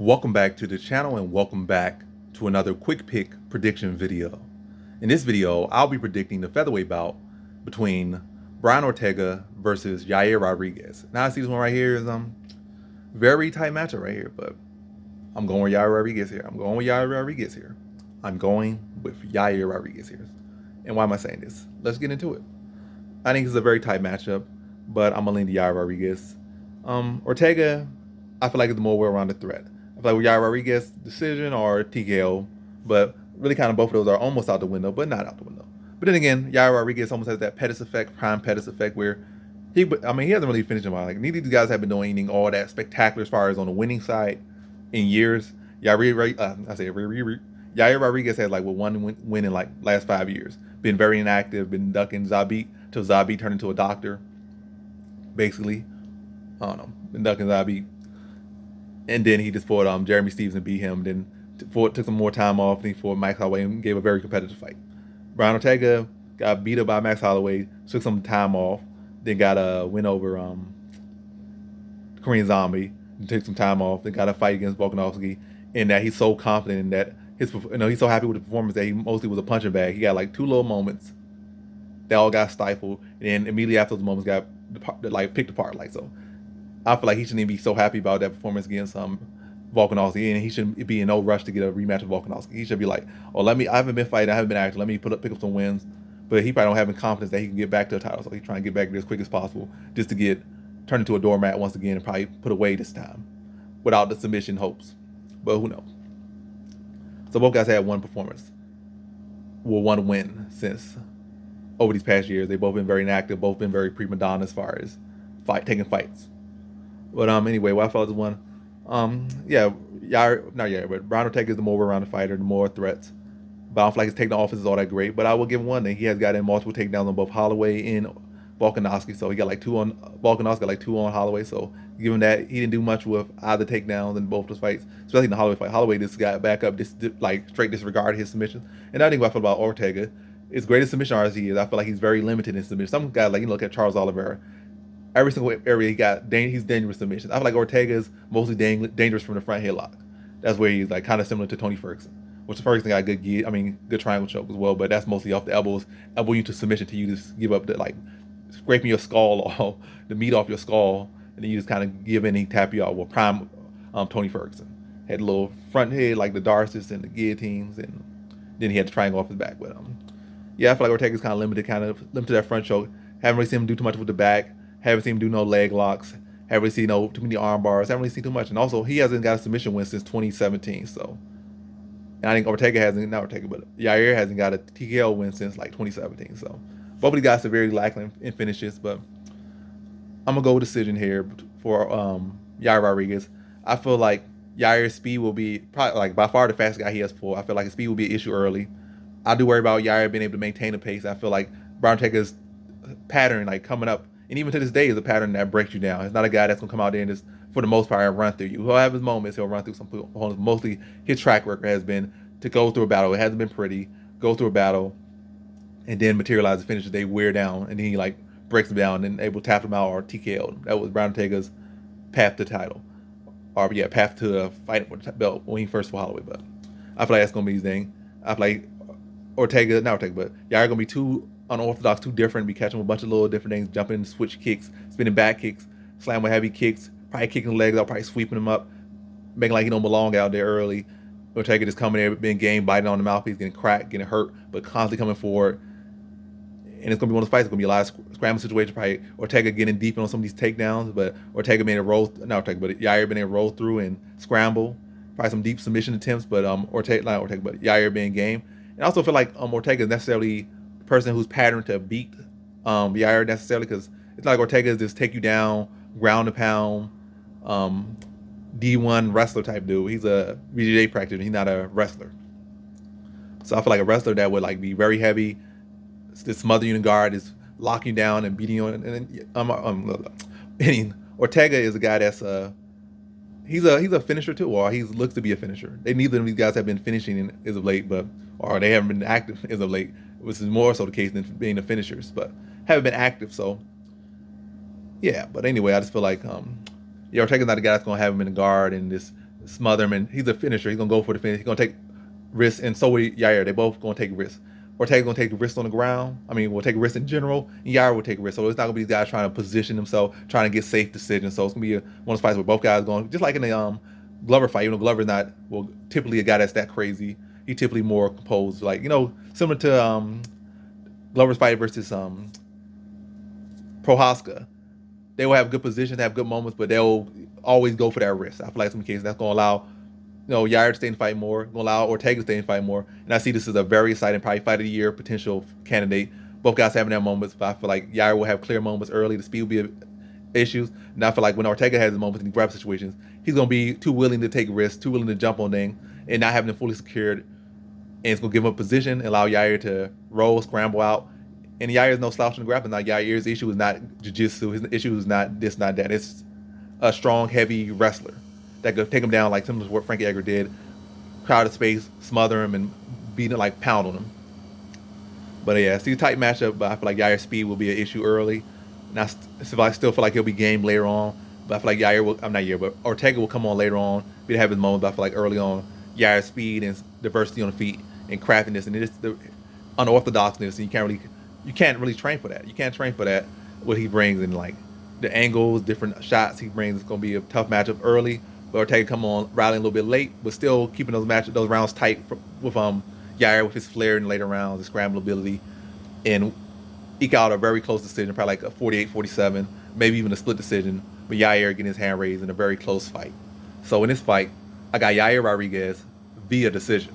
Welcome back to the channel and welcome back to another quick pick prediction video. In this video, I'll be predicting the featherweight bout between Brian Ortega versus Yair Rodriguez. Now I see this one right here is very tight matchup right here, but I'm going with Yair Rodriguez here. I'm going with Yair Rodriguez here. I'm going with Yair Rodriguez here. And why am I saying this? Let's get into it. I think it's a very tight matchup, but I'm gonna lean to Yair Rodriguez. Ortega, I feel like it's the more well-rounded threat. I feel like with Yair Rodriguez, decision or TKO, but really kind of both of those are almost out the window, but not out the window. But then again, Yair Rodriguez almost has that Pettis effect, prime Pettis effect, where he hasn't really finished in a while. Like neither of these guys have been doing anything all that spectacular as far as on the winning side in years. Yair Rodriguez has like one win in like last 5 years. Been very inactive, been ducking Zabit till Zabit turned into a doctor. Basically, I don't know, been ducking Zabit. And then he just fought Jeremy Stevenson and beat him. Then took some more time off. Then he fought Max Holloway and gave a very competitive fight. Brian Ortega got beat up by Max Holloway, took some time off, then got a win over Korean Zombie, and took some time off, then got a fight against Volkanovski. And that he's so confident in that he's so happy with the performance that he mostly was a punching bag. He got like 2 little moments that all got stifled, and then immediately after those moments got like picked apart. Like so. I feel like he shouldn't even be so happy about that performance against Volkanovski, and he shouldn't be in no rush to get a rematch with Volkanovski. He should be like, oh, I haven't been fighting, I haven't been active, let me pick up some wins. But he probably don't have any confidence that he can get back to a title, so he's trying to get back there as quick as possible just to get turned into a doormat once again and probably put away this time without the submission hopes. But who knows? So both guys had one performance, one win since over these past years. They've both been very inactive, both been very prima donna as far as taking fights. But anyway, what I felt was one. But Brian Ortega is the more well-rounded fighter, the more threats. But I don't feel like his takedown offense is all that great. But I will give him one that he has gotten multiple takedowns on both Holloway and Volkanovski. So he got like 2 on Volkanovski, got like 2 on Holloway. So given that he didn't do much with either takedowns in both those fights, especially in the Holloway fight. Holloway just got back up, just like straight disregarded his submissions. And I think what I feel about Ortega, as great as submission artist he is, I feel like he's very limited in submission. Some guys like look at Charles Oliveira. Every single area he's dangerous submissions. I feel like Ortega is mostly dangerous from the front headlock. That's where he's like kind of similar to Tony Ferguson, which Ferguson got good triangle choke as well, but that's mostly off the elbows, elbow you to submission to you just give up the like scraping your skull off, the meat off your skull, and then you just kind of give in and he tap you out. Well, prime Tony Ferguson had a little front head like the Darcis and the guillotines, and then he had the triangle off his back. But I feel like Ortega's kind of limited to that front choke. Haven't really seen him do too much with the back. Haven't seen him do no leg locks. Haven't really seen too many arm bars. Haven't really seen too much. And also, he hasn't got a submission win since 2017. So, and I think Yair hasn't got a TKO win since like 2017. So, both of these guys are very lacking in finishes. But I'm gonna go with decision here for Yair Rodriguez. I feel like Yair's speed will be probably like by far the fastest guy he has fought. I feel like his speed will be an issue early. I do worry about Yair being able to maintain the pace. I feel like Brian Ortega's pattern, like coming up. And even to this day, is a pattern that breaks you down. It's not a guy that's gonna come out there and just, for the most part, run through you. He'll have his moments. He'll run through some opponents. Mostly, his track record has been to go through a battle. It hasn't been pretty. Go through a battle, and then materialize the finishes. They wear down, and then he like breaks them down and able to tap them out or TKO them. That was Brian Ortega's path to title, or path to fighting for the belt when he first fought Holloway. But I feel like that's gonna be his thing. I feel like Yair gonna be too unorthodox, too different, be catching a bunch of little different things, jumping, switch kicks, spinning back kicks, slam with heavy kicks, probably kicking the legs out, probably sweeping them up, making like he don't belong out there early. Ortega just coming there, being game, biting on the mouthpiece, getting cracked, getting hurt, but constantly coming forward. And it's gonna be one of those fights. It's gonna be a lot of scramble situations. Probably Ortega getting deep on some of these takedowns, but Yair being able to roll through and scramble. Probably some deep submission attempts, but Yair being game. And I also feel like Ortega is necessarily person who's patterned to beat Yair necessarily, because it's not like Ortega just take you down, ground and pound, D1 wrestler type dude. He's a BJJ practitioner. He's not a wrestler. So I feel like a wrestler that would like be very heavy, just smother you in guard, is locking you down and beating you. And Ortega is a guy that's he's a finisher too, or he looks to be a finisher. Neither of these guys have been finishing as of late, or they haven't been active as of late. Which is more so the case than being the finishers, but haven't been active. So, yeah. But anyway, I just feel like Ortega's not the guy that's gonna have him in the guard and just smother him, and he's a finisher. He's gonna go for the finish. He's gonna take risks, and so will Yair. They both gonna take risks. Ortega gonna take risks on the ground. I mean, we'll take risks in general, and Yair will take risks. So it's not gonna be these guys trying to position themselves, trying to get safe decisions. So it's gonna be one of those fights where both guys going, just like in the Glover fight. Even though Glover's not typically a guy that's that crazy. He typically more composed, like similar to Glover's fight versus Prohaska. They will have good positions, have good moments, but they'll always go for that risk. I feel like some cases that's gonna allow Yair to stay in the fight more, gonna allow Ortega to stay in the fight more. And I see this as a very exciting, probably fight of the year potential candidate. Both guys having their moments, but I feel like Yair will have clear moments early. The speed will be issues. And I feel like when Ortega has his moments in grab situations, he's gonna be too willing to take risks, too willing to jump on things, and not having them fully secured. And it's gonna give him a position, and allow Yair to roll, scramble out. And Yair is no slouch in the grappling. Now Yair's issue is not jiu-jitsu. His issue is not this, not that. It's a strong, heavy wrestler that could take him down like similar to what Frankie Edgar did. Crowded space, smother him, and beat him, like pound on him. But yeah, it's a tight matchup, but I feel like Yair's speed will be an issue early. And I still feel like he'll be game later on. But I feel like Yair will, I'm not Yair, but Ortega will come on later on. He'll have his moments, but I feel like early on, Yair's speed and diversity on the feet and craftiness and just the unorthodoxness, and you can't really train for that. You can't train for that, what he brings in like the angles, different shots he brings. It's gonna be a tough matchup early. But Ortega come on rallying a little bit late, but still keeping those rounds tight with Yair with his flair in later rounds, his scramble ability, and eke out a very close decision, probably like a 48-47, maybe even a split decision. But Yair getting his hand raised in a very close fight. So in this fight, I got Yair Rodriguez via decision.